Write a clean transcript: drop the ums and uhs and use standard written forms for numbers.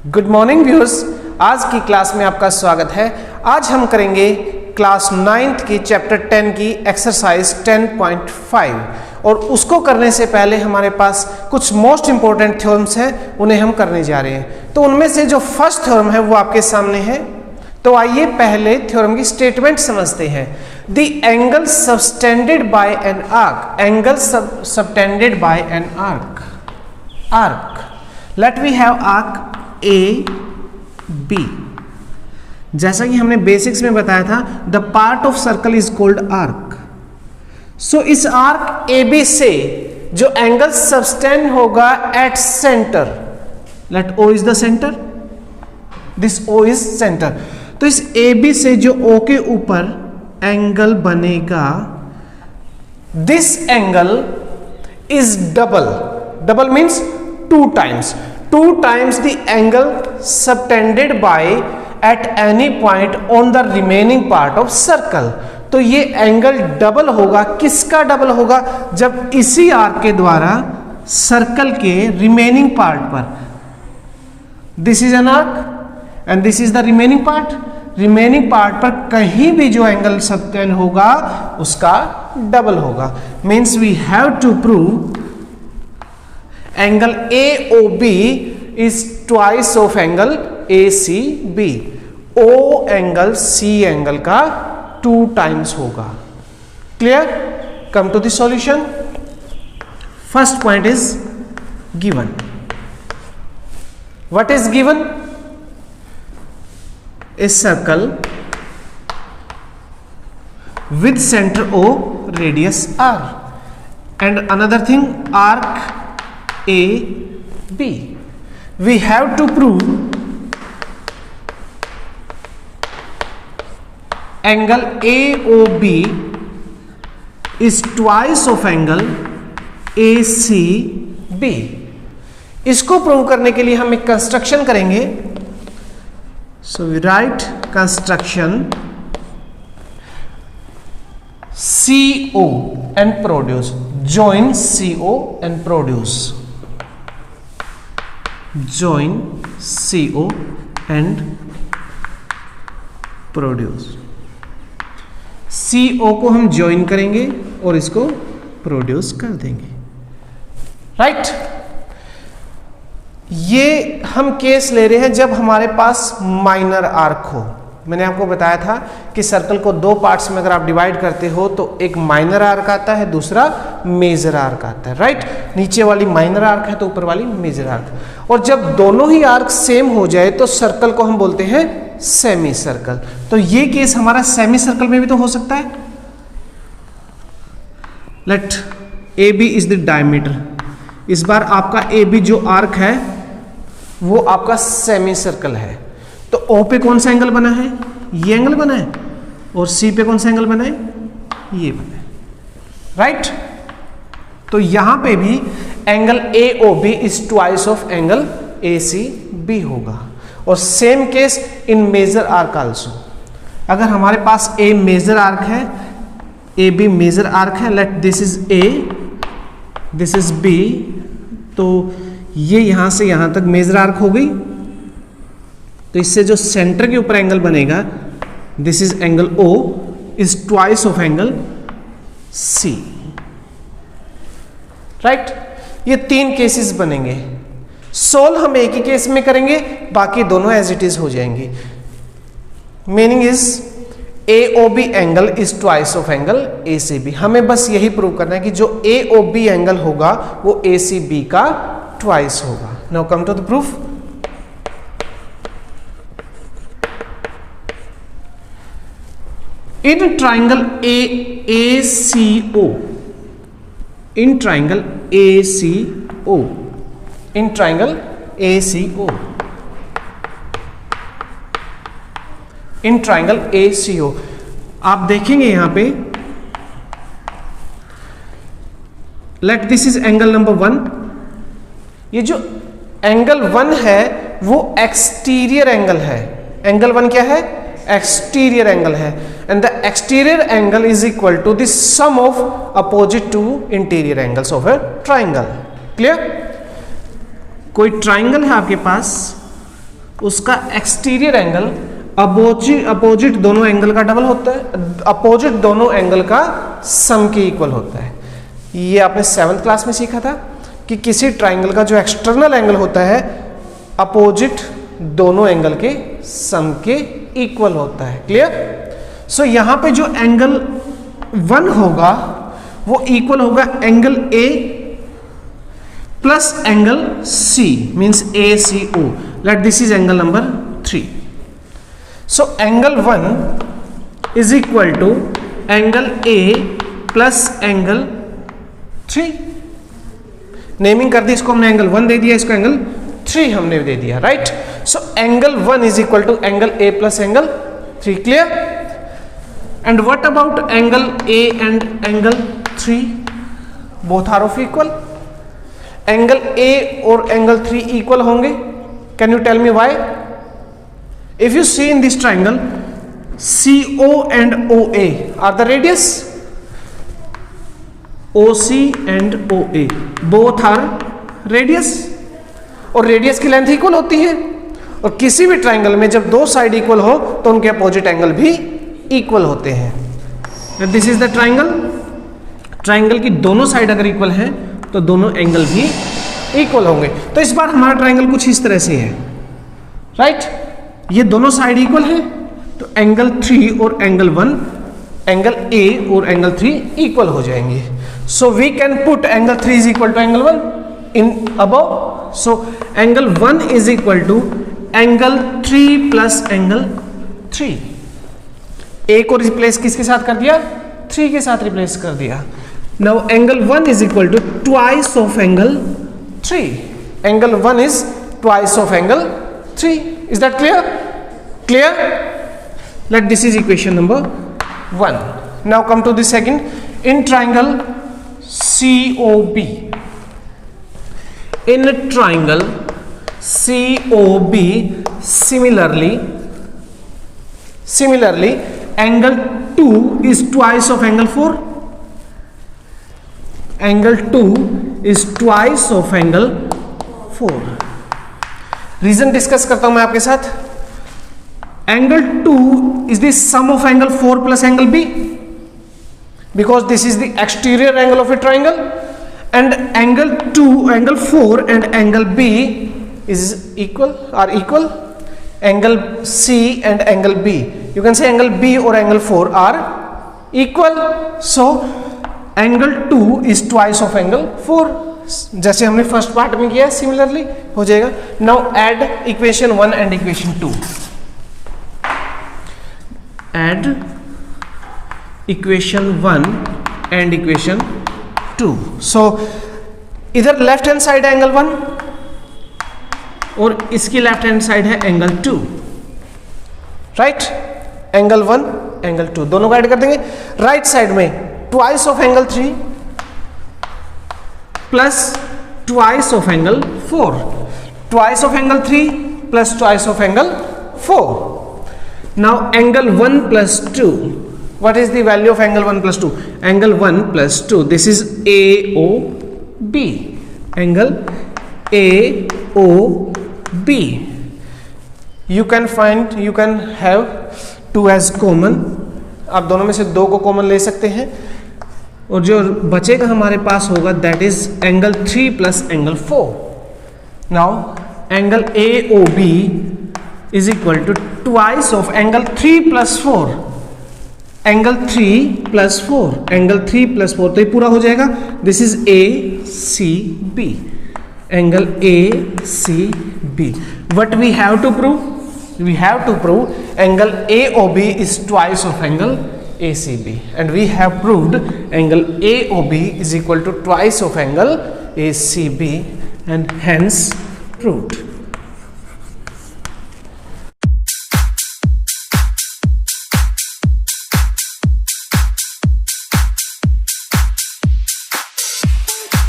Good morning viewers, आज की class में आपका स्वागत है। आज हम करेंगे क्लास 9th की चैप्टर 10 की एक्सरसाइज 10.5 और उसको करने से पहले हमारे पास कुछ मोस्ट इंपॉर्टेंट थ्योरम्स हैं, उन्हें हम करने जा रहे हैं। तो उनमें से जो फर्स्ट थ्योरम है वो आपके सामने है। तो आइए पहले थ्योरम की स्टेटमेंट समझते हैं। The angle subtended by an arc, angle subtended by an arc, let we have arc A B. जैसा कि हमने बेसिक्स में बताया था, the part of circle is called arc. So इस आर्क ए बी से जो एंगल सबटेंड होगा at centre, let O is the centre, this O is centre. तो इस ए बी से जो ओ के ऊपर एंगल बनेगा, this angle is double means 2 times the angle subtended by at any point on the remaining part of circle। तो ये angle double होगा। किसका डबल होगा? जब इसी आर्क के द्वारा सर्कल के रिमेनिंग पार्ट पर, this is an arc and this is the remaining part, remaining part पर कहीं भी जो एंगल सबटेंड होगा उसका डबल होगा। Means we have to prove angle AOB is twice of angle ACB। O angle C angle का 2 times होगा। Clear? Come to the solution. First point is given. What is given? A circle with center O, radius R, and another thing arc AB। we have to prove angle AOB is twice of angle ACB। इसको prove करने के लिए हम एक construction करेंगे। So we write construction CO and produce, join CO and produce, join CO and produce। CO को हम join करेंगे और इसको प्रोड्यूस कर देंगे। राइट? ये हम केस ले रहे हैं जब हमारे पास माइनर आर्क हो। मैंने आपको बताया था कि सर्कल को 2 पार्ट्स में अगर आप डिवाइड करते हो तो एक माइनर आर्क आता है, दूसरा मेजर आर्क आता है। राइट? नीचे वाली माइनर आर्क है तो ऊपर वाली मेजर आर्क। और जब दोनों ही आर्क सेम हो जाए तो सर्कल को हम बोलते हैं सेमी सर्कल। तो ये केस हमारा सेमी सर्कल में भी तो हो सकता है। Let AB is the diameter. इस बार आपका AB जो आर्क है वो आपका सेमी सर्कल है। तो O पे कौन सा एंगल बना है? ये एंगल बना है। और C पे कौन सा एंगल बना है? ये बना है। राइट? तो यहां पे भी angle AOB is twice of angle ACB होगा। और same case in major arc also. अगर हमारे पास A मेजर आर्क है, AB मेजर आर्क है, let this is A, this is B, तो ये यहां से यहां तक मेजर आर्क हो गई। तो इससे जो सेंटर के ऊपर एंगल बनेगा, this is angle O is twice of angle C। Right? ये 3 केसेस बनेंगे। सोल्व हम एक ही केस में करेंगे, बाकी दोनों एज इट इज हो जाएंगे। Meaning is AOB angle is twice of angle ACB। हमें बस यही प्रूव करना है कि जो AOB एंगल होगा वो ACB का ट्वाइस होगा। Now come to the proof. In triangle ACO, in triangle ACO, in triangle ACO, in triangle ACO, आप देखेंगे यहां पे, late this is angle number 1। ये जो एंगल 1 है वो एक्सटीरियर एंगल है। एंगल 1 क्या है? एक्सटीरियर एंगल है। And the exterior angle is equal to the sum of opposite to interior angles of a triangle. Clear? कोई ट्राइंगल है आपके पास, उसका एक्सटीरियर एंगल अपोजिट दोनों एंगल का डबल होता है, अपोजिट दोनों एंगल का सम के इक्वल होता है। ये आपने 7th क्लास में सीखा था कि किसी ट्राइंगल का जो एक्सटर्नल एंगल होता है अपोजिट दोनों एंगल के सम के इक्वल होता है। क्लियर? सो यहां पे जो एंगल 1 होगा वो इक्वल होगा angle A plus angle C, means ACO। Let this is angle number 3। So angle 1 is equal to angle A plus angle 3। Naming कर दी इसको हमने, एंगल 1 दे दिया, इसको एंगल 3 हमने दे दिया, right? So angle 1 is equal to angle A plus angle 3। Clear? And what about angle A and angle 3? Both are of equal. Angle A और एंगल 3 इक्वल होंगे। Can you tell me why? If you see in this triangle CO and OA are the radius, OC and OA both are radius, और radius की length equal होती है। और किसी भी triangle में जब दो साइड इक्वल हो तो उनके अपोजिट एंगल भी इक्वल होते हैं। This is the triangle. Triangle की दोनों साइड अगर इक्वल हैं तो दोनों एंगल भी इक्वल होंगे। तो इस बार हमारा ट्राइंगल कुछ इस तरह से है, राइट? ये दोनों साइड इक्वल है तो एंगल 3 और एंगल 1, एंगल A और एंगल 3 इक्वल हो जाएंगे। So we can put angle 3 is equal to angle 1 in above. So angle 1 is equal to angle 3 plus angle 3। A को रिप्लेस किसके साथ कर दिया? 3 के साथ रिप्लेस कर दिया। Now angle 1 is equal to twice of angle 3। Angle 1 is twice of angle 3। Is that clear? Clear? Let this is equation number 1. Now come to the second. In triangle COB, in triangle COB, similarly angle 2 is twice of angle 4. Angle 2 is twice of angle 4. Reason discuss करता हूं मैं आपके साथ। Angle 2 is the sum of angle 4 plus angle B, because this is the exterior angle of a triangle, and angle 4 and angle B is are equal. Angle C and angle B, you can say angle B or angle 4 are equal. So angle 2 is twice of angle 4, जैसे हमने first part में किया similarly हो जाएगा। Now add equation 1 and equation 2। Add equation 1 and equation 2. So इधर left hand side है angle 1 और इसकी लेफ्ट हैंड साइड है एंगल 2, राइट? एंगल 1 एंगल 2 दोनों को ऐड कर देंगे। राइट साइड में twice of angle 3 plus twice of angle 4, twice of angle 3 plus twice of angle 4। Now angle 1 plus 2, what is the value of angle 1 plus 2? Angle 1 plus 2, this is AOB, angle AOB. You can have 2 as common, आप दोनों में से 2 को common ले सकते हैं और जो बचेगा हमारे पास होगा that is angle 3 plus angle 4. Now angle AOB is equal to twice of angle 3 plus 4, angle 3 plus 4, angle 3 plus 4, तो ये पूरा हो जाएगा। this is ACB, angle ACB. What we have to prove? We have to prove angle AOB is twice of angle ACB, and we have proved angle AOB is equal to twice of angle ACB, and hence proved.